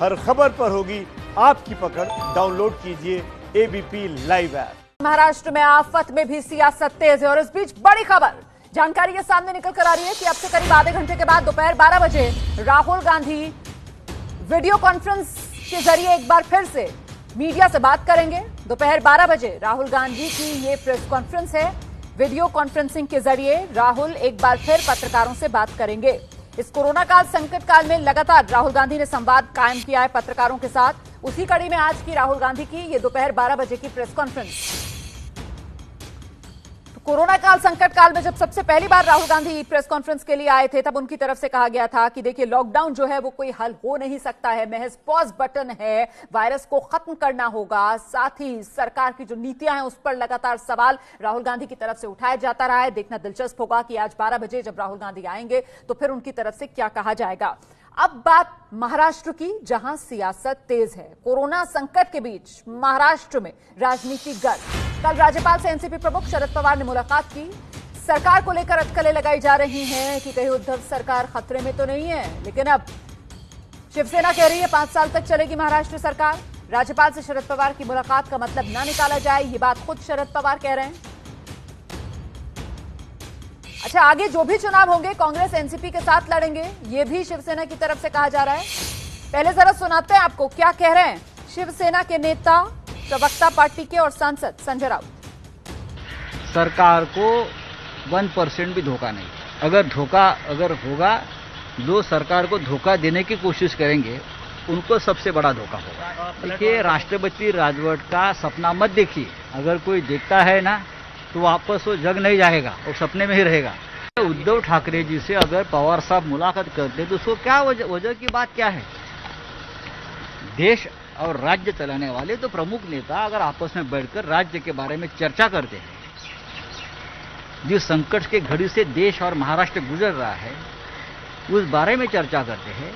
हर खबर पर होगी आपकी पकड़। डाउनलोड कीजिए एबीपी लाइव ऐप। महाराष्ट्र में आफत में भी सियासत तेज है और इस बीच बड़ी खबर जानकारी के सामने निकल कर आ रही है कि अब से करीब आधे घंटे के बाद दोपहर 12 बजे राहुल गांधी वीडियो कॉन्फ्रेंस के जरिए एक बार फिर से मीडिया से बात करेंगे। दोपहर 12 बजे राहुल गांधी की ये प्रेस कॉन्फ्रेंस है। वीडियो कॉन्फ्रेंसिंग के जरिए राहुल एक बार फिर पत्रकारों से बात करेंगे। इस कोरोना काल संकट काल में लगातार राहुल गांधी ने संवाद कायम किया है पत्रकारों के साथ। उसी कड़ी में आज की राहुल गांधी की ये दोपहर 12 बजे की प्रेस कॉन्फ्रेंस। कोरोना काल संकट काल में जब सबसे पहली बार राहुल गांधी प्रेस कॉन्फ्रेंस के लिए आए थे तब उनकी तरफ से कहा गया था कि देखिए लॉकडाउन जो है वो कोई हल हो नहीं सकता है, महज पॉज बटन है, वायरस को खत्म करना होगा। साथ ही सरकार की जो नीतियां हैं उस पर लगातार सवाल राहुल गांधी की तरफ से उठाया जाता रहा है। देखना दिलचस्प होगा कि आज 12 बजे जब राहुल गांधी आएंगे तो फिर उनकी तरफ से क्या कहा जाएगा। अब बात महाराष्ट्र की, जहां सियासत तेज है। कोरोना संकट के बीच महाराष्ट्र में राजनीति गर्म। कल राज्यपाल से एनसीपी प्रमुख शरद पवार ने मुलाकात की। सरकार को लेकर अटकलें लगाई जा रही हैं कि कहीं उद्धव सरकार खतरे में तो नहीं है, लेकिन अब शिवसेना कह रही है 5 साल तक चलेगी महाराष्ट्र सरकार। राज्यपाल से शरद पवार की मुलाकात का मतलब ना निकाला जाए, ये बात खुद शरद पवार कह रहे हैं। अच्छा, आगे जो भी चुनाव होंगे कांग्रेस एनसीपी के साथ लड़ेंगे, ये भी शिवसेना की तरफ से कहा जा रहा है। पहले जरा सुनाते हैं आपको क्या कह रहे हैं शिवसेना के नेता, प्रवक्ता पार्टी के और सांसद संजय राउत। सरकार को 1% भी धोखा नहीं। अगर होगा, जो सरकार को धोखा देने की कोशिश करेंगे उनको सबसे बड़ा धोखा होगा। देखिए, राष्ट्रपति राजवट का सपना मत देखिए। अगर कोई देखता है ना तो वापस वो जग नहीं जाएगा, वो सपने में ही रहेगा। उद्धव ठाकरे जी से अगर पवार साहब मुलाकात करते तो उसको क्या वजह की बात क्या है? देश और राज्य चलाने वाले तो प्रमुख नेता अगर आपस में बैठकर राज्य के बारे में चर्चा करते हैं, जिस संकट के घड़ी से देश और महाराष्ट्र गुजर रहा है उस बारे में चर्चा करते हैं,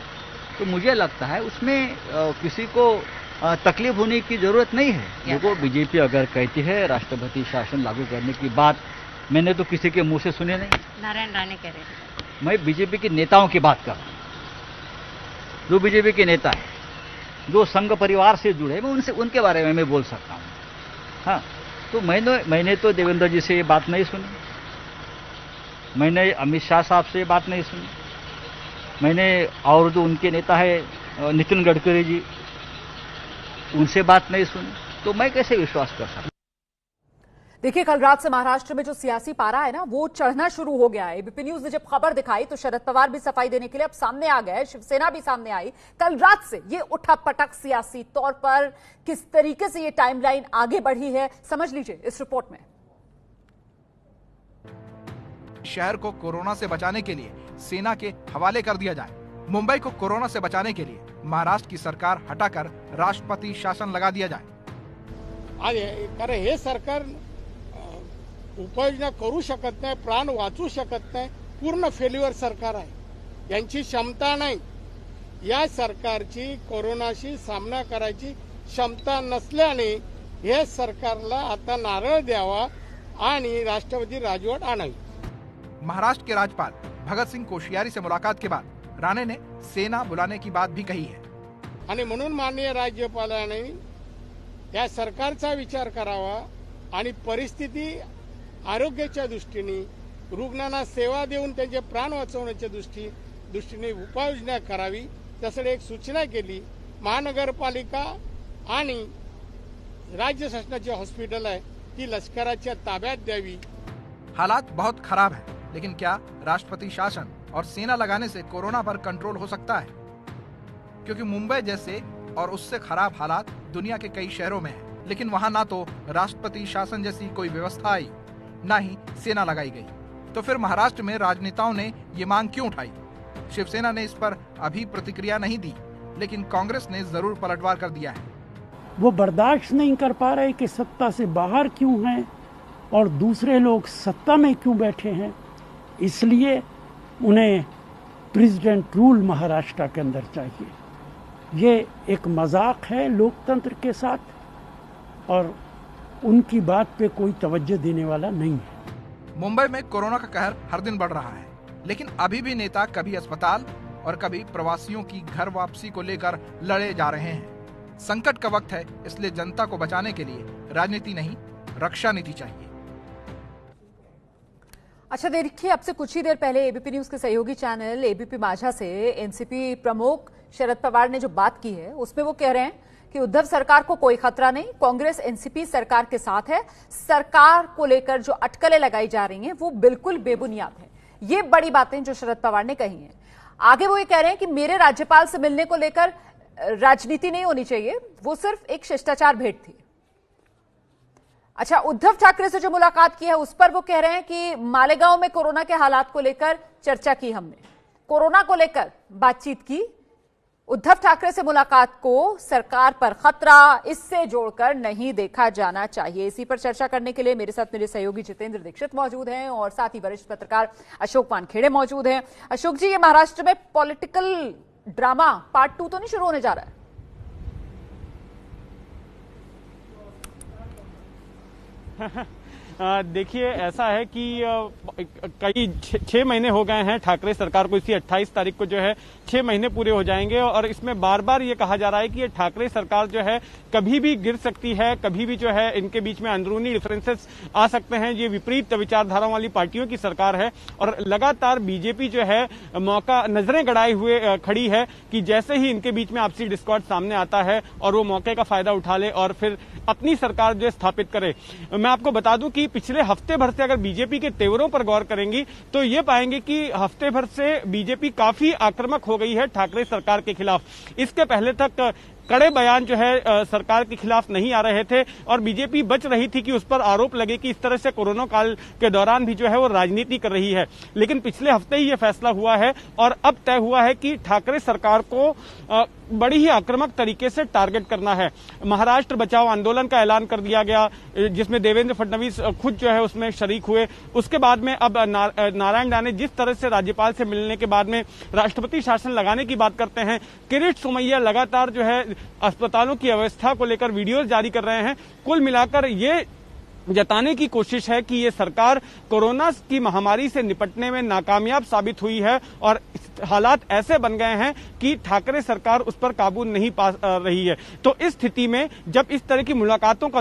तो मुझे लगता है उसमें किसी को तकलीफ होने की जरूरत नहीं है। देखो, बीजेपी अगर कहती है राष्ट्रपति शासन लागू करने की बात, मैंने तो किसी के मुंह से सुने नहीं। नारायण राणे कह रहे थे। मैं बीजेपी के नेताओं की बात कर रहा हूँ। जो बीजेपी के नेता है, जो संघ परिवार से जुड़े, मैं उनके बारे में मैं बोल सकता हूँ। हाँ, तो मैंने तो देवेंद्र जी से ये बात नहीं सुनी, मैंने अमित शाह साहब से ये बात नहीं सुनी, मैंने और जो उनके नेता है नितिन गडकरी जी, उनसे बात नहीं सुनी, तो मैं कैसे विश्वास कर सकता? देखिए, कल रात से महाराष्ट्र में जो सियासी पारा है ना वो चढ़ना शुरू हो गया है। एबीपी न्यूज ने जब खबर दिखाई तो शरद पवार भी सफाई देने के लिए अब सामने आ गए, शिवसेना भी सामने आई। कल रात से ये उठक पटक सियासी तौर पर किस तरीके से ये टाइमलाइन आगे बढ़ी है, समझ लीजिए इस रिपोर्ट में। शहर को कोरोना से बचाने के लिए सेना के हवाले कर दिया जाए। मुंबई को कोरोना से बचाने के लिए महाराष्ट्र की सरकार हटाकर राष्ट्रपति शासन लगा दिया जाए। कारण हे सरकार उपाययोजना करू शकत नाही, प्राण वाचू शकत नाही, पूर्ण फेल्युअर सरकार आहे। यांची क्षमता नाही। या सरकारची कोरोनाशी सामना करायची क्षमता नसल्याने हे सरकारला आता नारळ द्यावा आणि राष्ट्रपती राजवट आणावी। महाराष्ट्र के राज्यपाल भगत सिंह कोश्यारी से मुलाकात के बाद राणे ने सेना बुलाने की बात भी कही है। आणि म्हणून माननीय राज्यपालांनी या सरकारचा विचार करावा आणि परिस्थिती आरोग्याच्या दृष्टीने, रुग्णांना सेवा देऊन त्यांचे प्राण वाचवण्याच्या दृष्टीने उपाययोजना करावी, तसं एक सूचना केली। महानगरपालिका आणि राज्य शासनाची हॉस्पिटल आहे ती लष्कराच्या ताब्यात द्यावी। हालात बहुत खराब है, लेकिन क्या राष्ट्रपति शासन और सेना लगाने से कोरोना पर कंट्रोल हो सकता है? क्योंकि मुंबई जैसे और उससे खराब हालात दुनिया के कई शहरों में हैं, लेकिन वहां ना तो राष्ट्रपति शासन जैसी कोई व्यवस्था आई, ना ही सेना लगाई गई। तो फिर महाराष्ट्र में राजनेताओं ने ये मांग क्यों उठाई? शिवसेना ने इस पर अभी प्रतिक्रिया नहीं दी, लेकिन कांग्रेस ने जरूर पलटवार कर दिया है। वो बर्दाश्त नहीं कर पा रहे कि सत्ता से बाहर क्यों हैं और दूसरे लोग सत्ता में क्यों बैठे हैं, इसलिए उन्हें प्रेसिडेंट रूल महाराष्ट्र के अंदर चाहिए। ये एक मजाक है लोकतंत्र के साथ और उनकी बात पे कोई तवज्जो देने वाला नहीं है। मुंबई में कोरोना का कहर हर दिन बढ़ रहा है, लेकिन अभी भी नेता कभी अस्पताल और कभी प्रवासियों की घर वापसी को लेकर लड़े जा रहे हैं। संकट का वक्त है, इसलिए जनता को बचाने के लिए राजनीति नहीं, रक्षा नीति चाहिए। अच्छा देखिए, अब से कुछ ही देर पहले एबीपी न्यूज के सहयोगी चैनल एबीपी माझा से एनसीपी प्रमुख शरद पवार ने जो बात की है उसमें वो कह रहे हैं कि उद्धव सरकार को कोई खतरा नहीं, कांग्रेस एनसीपी सरकार के साथ है, सरकार को लेकर जो अटकलें लगाई जा रही हैं वो बिल्कुल बेबुनियाद है। ये बड़ी बातें जो शरद पवार ने कही हैं। आगे वो ये कह रहे हैं कि मेरे राज्यपाल से मिलने को लेकर राजनीति नहीं होनी चाहिए, वो सिर्फ एक शिष्टाचार भेंट थी। अच्छा, उद्धव ठाकरे से जो मुलाकात की है उस पर वो कह रहे हैं कि मालेगांव में कोरोना के हालात को लेकर चर्चा की, हमने कोरोना को लेकर बातचीत की, उद्धव ठाकरे से मुलाकात को सरकार पर खतरा इससे जोड़कर नहीं देखा जाना चाहिए। इसी पर चर्चा करने के लिए मेरे साथ मेरे सहयोगी जितेंद्र दीक्षित मौजूद हैं और साथ ही वरिष्ठ पत्रकार अशोक वानखेड़े मौजूद हैं। अशोक जी, ये महाराष्ट्र में पॉलिटिकल ड्रामा पार्ट 2 तो नहीं शुरू होने जा रहा है? देखिए, ऐसा है कि कई 6 महीने हो गए हैं ठाकरे सरकार को। इसी 28 तारीख को जो है 6 महीने पूरे हो जाएंगे और इसमें बार बार ये कहा जा रहा है कि ये ठाकरे सरकार जो है कभी भी गिर सकती है, कभी भी जो है इनके बीच में अंदरूनी डिफरेंसेस आ सकते हैं। ये विपरीत विचारधाराओं वाली पार्टियों की सरकार है और लगातार बीजेपी जो है मौका नजरें गड़ाए हुए खड़ी है कि जैसे ही इनके बीच में आपसी डिस्कॉर्ड सामने आता है और वो मौके का फायदा उठा ले और फिर अपनी सरकार जो स्थापित करे। मैं आपको बता दूं कि पिछले हफ्ते भर से अगर बीजेपी के तेवरों पर गौर करेंगी तो ये पाएंगे कि हफ्ते भर से बीजेपी काफी आक्रामक हो गई है ठाकरे सरकार के खिलाफ। इसके पहले तक कड़े बयान जो है सरकार के खिलाफ नहीं आ रहे थे और बीजेपी बच रही थी कि उस पर आरोप लगे कि इस तरह से कोरोना काल के दौरान भी जो है वो राजनीति कर रही है। लेकिन पिछले हफ्ते ही ये फैसला हुआ है और अब तय हुआ है कि ठाकरे सरकार को बड़ी ही आक्रामक तरीके से टारगेट करना है। महाराष्ट्र बचाओ आंदोलन का ऐलान कर दिया गया, जिसमें देवेंद्र फडणवीस खुद जो है उसमें शरीक हुए। उसके बाद में अब नारायण राणे जिस तरह से राज्यपाल से मिलने के बाद में राष्ट्रपति शासन लगाने की बात करते हैं, किरीट सोमैया लगातार जो है अस्पतालों की अव्यवस्था को लेकर वीडियोज जारी कर रहे हैं। कुल मिलाकर ये जताने की कोशिश है कि ये सरकार कोरोना की महामारी से निपटने में नाकामयाब साबित हुई है और हालात ऐसे बन गए हैं कि ठाकरे सरकार उस पर काबू नहीं पा रही है। तो इस स्थिति में जब इस तरह की मुलाकातों का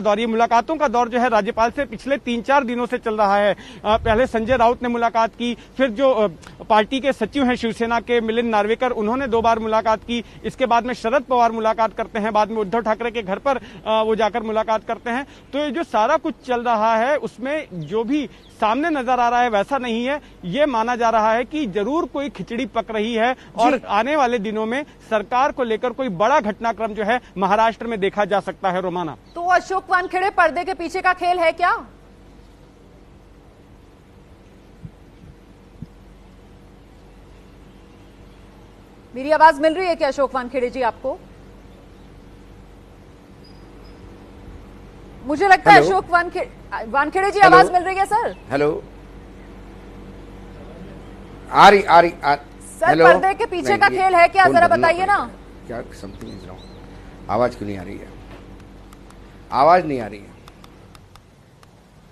दौर जो है राज्यपाल से पिछले 3-4 दिनों से चल रहा है। पहले संजय राउत ने मुलाकात की, फिर जो पार्टी के सचिव हैं शिवसेना के मिलिंद नार्वेकर, उन्होंने 2 बार मुलाकात की। इसके बाद में शरद पवार मुलाकात करते हैं, बाद में उद्धव ठाकरे के घर पर वो जाकर मुलाकात करते हैं। तो ये जो सारा कुछ चल रहा है उसमें जो भी सामने नजर आ रहा है वैसा नहीं है। ये माना जा रहा है कि जरूर कोई खिचड़ी पक रही है और आने वाले दिनों में सरकार को लेकर कोई बड़ा घटनाक्रम जो है महाराष्ट्र में देखा जा सकता है। रोमाना, तो अशोक वानखेड़े, पर्दे के पीछे का खेल है क्या? मेरी आवाज मिल रही है क्या अशोक वानखेड़े जी आपको? मुझे लगता है अशोक वानखेड़े जी आवाज मिल रही है सर। हेलो, आ रही सर, पर्दे के पीछे का खेल है क्या, जरा बताइए ना। क्या समथिंग इज रॉन्ग? आवाज क्यों नहीं आ रही है? आवाज नहीं आ रही है।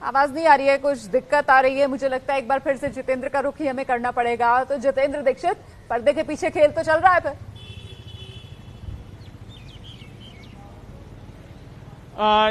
आवाज नहीं आ रही है, कुछ दिक्कत आ रही है। मुझे लगता है एक बार फिर से जितेंद्र का रुख ही हमें करना पड़ेगा। तो जितेंद्र दीक्षित, पर्दे के पीछे खेल तो चल रहा है फिर?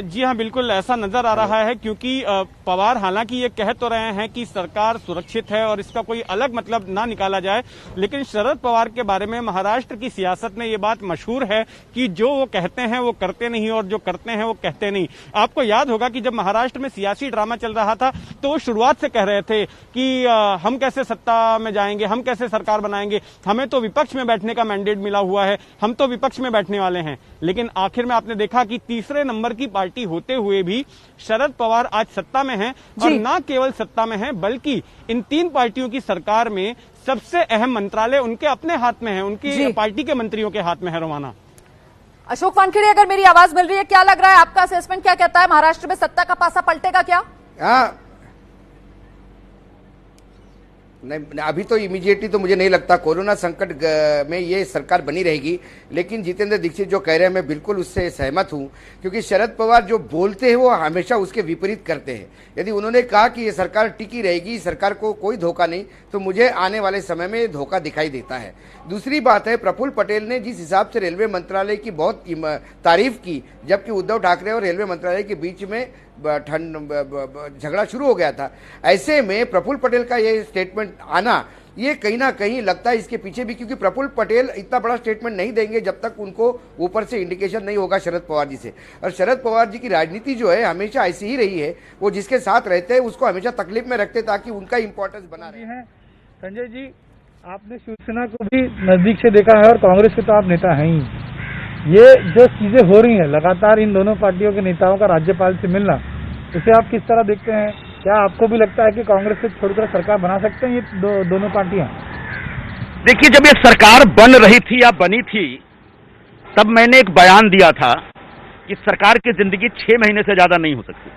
जी हाँ, बिल्कुल ऐसा नजर आ रहा है क्योंकि पवार हालांकि ये कह तो रहे हैं कि सरकार सुरक्षित है और इसका कोई अलग मतलब ना निकाला जाए, लेकिन शरद पवार के बारे में महाराष्ट्र की सियासत में ये बात मशहूर है कि जो वो कहते हैं वो करते नहीं और जो करते हैं वो कहते नहीं। आपको याद होगा कि जब महाराष्ट्र में सियासी ड्रामा चल रहा था तो वो शुरुआत से कह रहे थे कि हम कैसे सत्ता में जाएंगे, हम कैसे सरकार बनाएंगे, हमें तो विपक्ष में बैठने का मैंडेट मिला हुआ है, हम तो विपक्ष में बैठने वाले हैं। लेकिन आखिर में आपने देखा कि तीसरे नंबर की पार्टी होते हुए भी शरद पवार आज सत्ता में हैं और न केवल सत्ता में हैं बल्कि इन 3 पार्टियों की सरकार में सबसे अहम मंत्रालय उनके अपने हाथ में है, उनकी पार्टी के मंत्रियों के हाथ में है। रोमाना, अशोक वानखेड़े, अगर मेरी आवाज मिल रही है, क्या लग रहा है आपका असेसमेंट क्या कहता है? महाराष्ट्र में सत्ता का पासा पलटेगा क्या? नहीं, अभी तो इमीडिएटली तो मुझे नहीं लगता। कोरोना संकट में ये सरकार बनी रहेगी, लेकिन जितेंद्र दीक्षित जो कह रहे हैं मैं बिल्कुल उससे सहमत हूं, क्योंकि शरद पवार जो बोलते हैं वो हमेशा उसके विपरीत करते हैं। यदि उन्होंने कहा कि ये सरकार टिकी रहेगी, सरकार को कोई धोखा नहीं, तो मुझे आने वाले समय में धोखा दिखाई देता है। दूसरी बात है, प्रफुल्ल पटेल ने जिस हिसाब से रेलवे मंत्रालय की बहुत तारीफ की, जबकि उद्धव ठाकरे और रेलवे मंत्रालय के बीच में झगड़ा शुरू हो गया था, ऐसे में प्रफुल्ल पटेल का ये स्टेटमेंट आना, ये कहीं ना कहीं लगता है इसके पीछे भी, क्योंकि प्रफुल्ल पटेल इतना बड़ा स्टेटमेंट नहीं देंगे जब तक उनको ऊपर से इंडिकेशन नहीं होगा शरद पवार जी से। और शरद पवार जी की राजनीति जो है हमेशा ऐसी ही रही है, वो जिसके साथ रहते हैं उसको हमेशा तकलीफ में रखते ताकि उनका इंपॉर्टेंस बना रहे। संजय जी, आपने शिवसेना को भी नजदीक से देखा है और कांग्रेस के तो आप नेता हैं ही। ये जो चीजें हो रही हैं लगातार इन दोनों पार्टियों के नेताओं का राज्यपाल से मिलना, उसे आप किस तरह देखते हैं? क्या आपको भी लगता है कि कांग्रेस से छोड़कर सरकार बना सकते हैं ये दोनों पार्टियां? देखिए, जब ये सरकार बन रही थी या बनी थी, तब मैंने एक बयान दिया था कि सरकार की जिंदगी 6 महीने से ज्यादा नहीं हो सकती।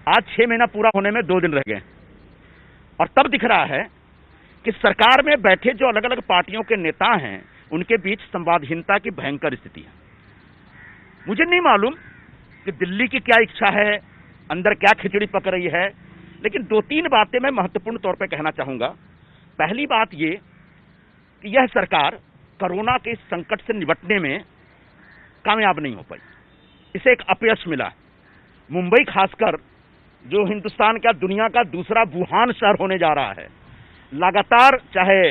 आज 6 महीना पूरा होने में 2 दिन रह गए और तब दिख रहा है कि सरकार में बैठे जो अलग अलग पार्टियों के नेता हैं उनके बीच संवादहीनता की भयंकर स्थिति है। मुझे नहीं मालूम कि दिल्ली की क्या इच्छा है, अंदर क्या खिचड़ी पक रही है, लेकिन 2-3 बातें मैं महत्वपूर्ण तौर पे कहना चाहूंगा। पहली बात ये कि यह सरकार कोरोना के संकट से निपटने में कामयाब नहीं हो पाई, इसे एक अपयश मिला। मुंबई खासकर, जो हिंदुस्तान का दुनिया का दूसरा वुहान शहर होने जा रहा है, लगातार चाहे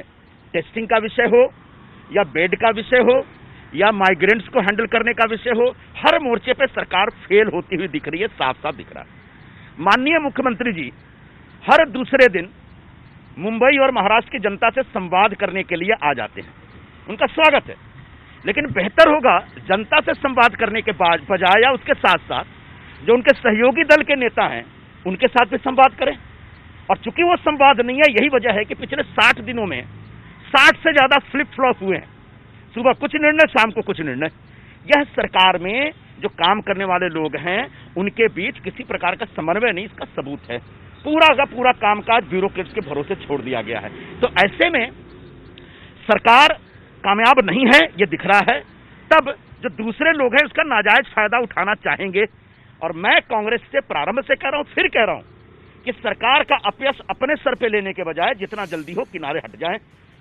टेस्टिंग का विषय हो या बेड का विषय हो या माइग्रेंट्स को हैंडल करने का विषय हो, हर मोर्चे पे सरकार फेल होती हुई दिख रही है, साफ साफ दिख रहा है। माननीय मुख्यमंत्री जी हर दूसरे दिन मुंबई और महाराष्ट्र की जनता से संवाद करने के लिए आ जाते हैं, उनका स्वागत है, लेकिन बेहतर होगा जनता से संवाद करने के बजाय या उसके साथ साथ जो उनके सहयोगी दल के नेता हैं उनके साथ भी संवाद करें। और चूंकि वो संवाद नहीं है, यही वजह है कि पिछले 60 दिनों में 60 से ज्यादा फ्लिप फ्लॉप हुए हैं, सुबह कुछ निर्णय, शाम को कुछ निर्णय। यह सरकार में जो काम करने वाले लोग हैं उनके बीच किसी प्रकार का समन्वय नहीं, इसका सबूत है। पूरा का पूरा कामकाज ब्यूरोक्रेट्स के भरोसे छोड़ दिया गया है। तो ऐसे में सरकार कामयाब नहीं है, ये दिख रहा है। तब जो दूसरे लोग हैं उसका नाजायज फायदा उठाना चाहेंगे। और मैं कांग्रेस से प्रारंभ से कह रहा हूं, फिर कह रहा हूं कि सरकार का अपयश अपने सर पे लेने के बजाय जितना जल्दी हो किनारे हट जाएं,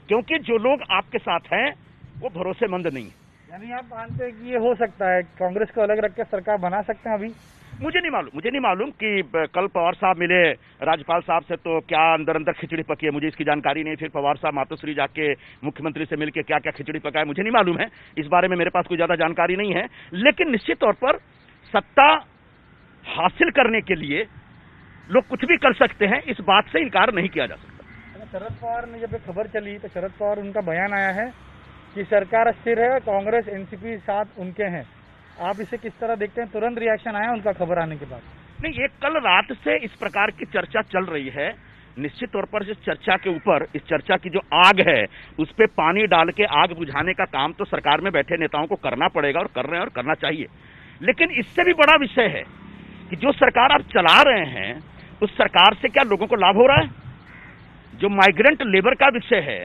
क्योंकि जो लोग आपके साथ हैं वो भरोसेमंद नहीं है। यानी आप मानते हैं कि ये हो सकता है, कांग्रेस को अलग रख के सरकार बना सकते हैं? अभी मुझे नहीं मालूम कि कल पवार साहब मिले राज्यपाल साहब से तो क्या अंदर अंदर खिचड़ी पकी है, मुझे इसकी जानकारी नहीं। फिर पवार साहब मातोश्री जाके मुख्यमंत्री से मिलकर क्या क्या खिचड़ी पकाए, मुझे नहीं मालूम है। इस बारे में मेरे पास कोई ज्यादा जानकारी नहीं है। लेकिन निश्चित तौर पर सत्ता हासिल करने के लिए लोग कुछ भी कर सकते हैं, इस बात से इनकार नहीं किया जा सकता। शरद पवार ने जब खबर चली तो शरद पवार, उनका बयान आया है कि सरकार अस्थिर है, कांग्रेस एनसीपी साथ उनके हैं। आप इसे किस तरह देखते हैं? तुरंत रिएक्शन आया उनका खबर आने के बाद? नहीं, ये कल रात से इस प्रकार की चर्चा चल रही है। निश्चित तौर पर इस चर्चा के ऊपर, इस चर्चा की जो आग है उस पे पानी डाल के आग बुझाने का काम तो सरकार में बैठे नेताओं को करना पड़ेगा और कर रहे हैं और करना चाहिए। लेकिन इससे भी बड़ा विषय है कि जो सरकार आप चला रहे हैं उस सरकार से क्या लोगों को लाभ हो रहा है? जो माइग्रेंट लेबर का विषय है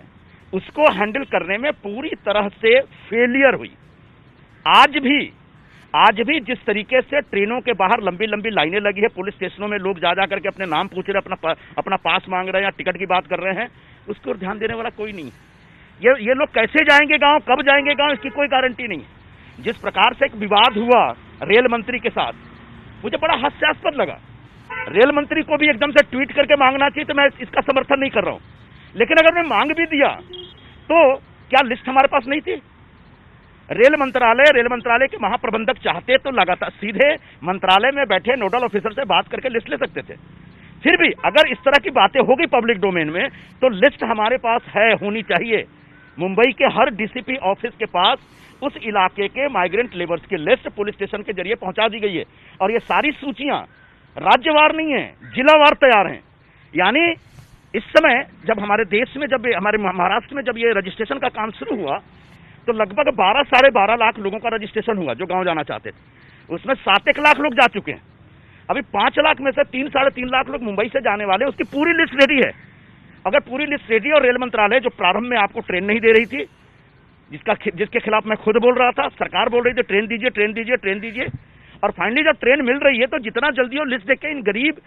उसको हैंडल करने में पूरी तरह से फेलियर हुई। आज भी जिस तरीके से ट्रेनों के बाहर लंबी लंबी लाइनें लगी है, पुलिस स्टेशनों में लोग जा करके अपने नाम पूछ रहे, अपना पास मांग रहे हैं या टिकट की बात कर रहे हैं, उसको ध्यान देने वाला कोई नहीं। ये लोग कैसे जाएंगे गांव, कब जाएंगे गांव, इसकी कोई गारंटी नहीं। जिस प्रकार से एक विवाद हुआ रेल मंत्री के साथ, मुझे बड़ा हास्यास्पद लगा। रेल मंत्री को भी एकदम से ट्वीट करके मांगना चाहिए, तो मैं इसका समर्थन नहीं कर रहा हूं। लेकिन अगर मैं मांग भी दिया तो क्या लिस्ट हमारे पास नहीं थी? रेल मंत्रालय के महाप्रबंधक चाहते तो लगातार सीधे मंत्रालय में बैठे नोडल ऑफिसर से बात करके लिस्ट ले सकते थे। फिर भी अगर इस तरह की बातें होगी पब्लिक डोमेन में तो लिस्ट हमारे पास है, होनी चाहिए। मुंबई के हर डीसीपी ऑफिस के पास उस इलाके के माइग्रेंट लेबर्स की लिस्ट पुलिस स्टेशन के जरिए पहुंचा दी गई है। और ये सारी सूचियां राज्यवार नहीं है, जिलावार तैयार हैं। यानी इस समय जब हमारे देश में, जब हमारे महाराष्ट्र में जब ये रजिस्ट्रेशन का काम शुरू हुआ तो लगभग 12 साढ़े 12 लाख लोगों का रजिस्ट्रेशन हुआ जो गांव जाना चाहते थे। उसमें 7 लाख लोग जा चुके हैं। अभी 5 लाख में से 3 साढ़े 3 लाख लोग मुंबई से जाने वाले, उसकी पूरी लिस्ट रेडी है। अगर पूरी लिस्ट रेडी और रेल मंत्रालय जो प्रारंभ में आपको ट्रेन नहीं दे रही थी, जिसके खिलाफ मैं खुद बोल रहा था, सरकार बोल रही थी ट्रेन दीजिए ट्रेन दीजिए ट्रेन दीजिए, और फाइनली जब ट्रेन मिल रही है तो जितना जल्दी हो लिस्ट देख के इन गरीब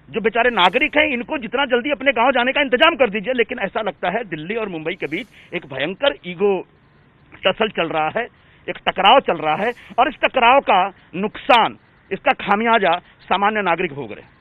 जो बेचारे नागरिक हैं इनको जितना जल्दी अपने गांव जाने का इंतजाम कर दीजिए। लेकिन ऐसा लगता है दिल्ली और मुंबई के बीच एक भयंकर ईगो टसल चल रहा है, एक टकराव चल रहा है, और इस टकराव का नुकसान, इसका खामियाजा सामान्य नागरिक भोग रहे हैं।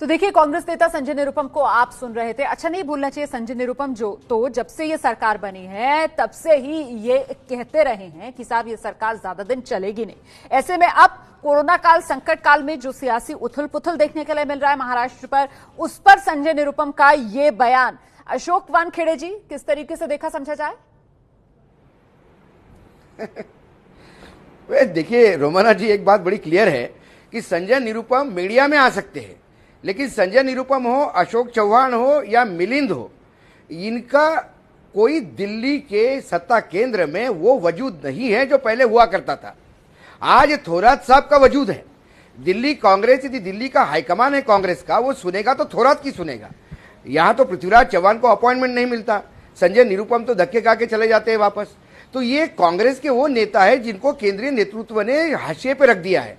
तो देखिए, कांग्रेस नेता संजय निरुपम को आप सुन रहे थे। अच्छा, नहीं भूलना चाहिए संजय निरुपम जो तो जब से ये सरकार बनी है तब से ही ये कहते रहे हैं कि साहब ये सरकार ज्यादा दिन चलेगी नहीं। ऐसे में अब कोरोना काल, संकट काल में जो सियासी उथल पुथल देखने के लिए मिल रहा है महाराष्ट्र पर, उस पर संजय निरुपम का ये बयान, अशोक वानखेड़े जी किस तरीके से देखा समझा जाए? देखिए रोमाना जी, एक बात बड़ी क्लियर है कि संजय निरुपम मीडिया में आ सकते हैं, लेकिन संजय निरुपम हो, अशोक चौहान हो या मिलिंद हो, इनका कोई दिल्ली के सत्ता केंद्र में वो वजूद नहीं है जो पहले हुआ करता था। आज थोरात साहब का वजूद है। दिल्ली कांग्रेस, यदि दिल्ली का हाईकमान है कांग्रेस का, वो सुनेगा तो थोरात की सुनेगा। यहां तो पृथ्वीराज चौहान को अपॉइंटमेंट नहीं मिलता, संजय निरुपम तो धक्के खा के चले जाते हैं वापस। तो ये कांग्रेस के वो नेता है जिनको केंद्रीय नेतृत्व ने हाशिए पे रख दिया है।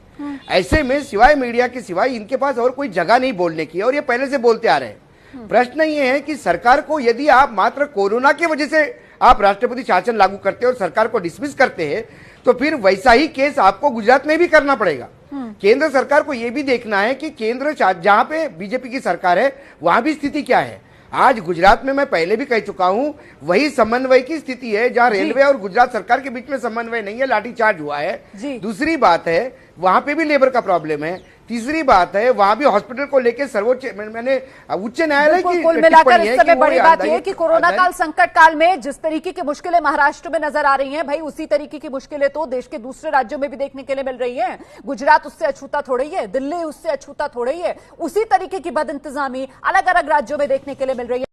ऐसे में सिवाय मीडिया के सिवाय इनके पास और कोई जगह नहीं बोलने की, और ये पहले से बोलते आ रहे हैं। प्रश्न ये है कि सरकार को यदि आप मात्र कोरोना की वजह से आप राष्ट्रपति शासन लागू करते हैं और सरकार को डिसमिस करते हैं, तो फिर वैसा ही केस आपको गुजरात में भी करना पड़ेगा। केंद्र सरकार को यह भी देखना है कि केंद्र जहां पे बीजेपी की सरकार है वहां भी स्थिति क्या है। आज गुजरात में मैं पहले भी कह चुका हूं, वही समन्वय की स्थिति है जहां रेलवे और गुजरात सरकार के बीच में समन्वय नहीं है, लाठीचार्ज हुआ है। दूसरी बात है वहां पे भी लेबर का प्रॉब्लम है। तीसरी बात है वहां भी हॉस्पिटल को लेकर सर्वोच्च, मैंने उच्च न्यायालय की कुल मिलाकर इस समय बड़ी बात यह कि कोरोना काल, संकट काल में जिस तरीके की मुश्किलें महाराष्ट्र में नजर आ रही हैं, भाई उसी तरीके की मुश्किलें तो देश के दूसरे राज्यों में भी देखने के लिए मिल रही हैं। गुजरात उससे अछूता थोड़ी है, दिल्ली उससे अछूता थोड़ी है। उसी तरीके की बदइंतजामी अलग अलग राज्यों में देखने के लिए मिल रही है।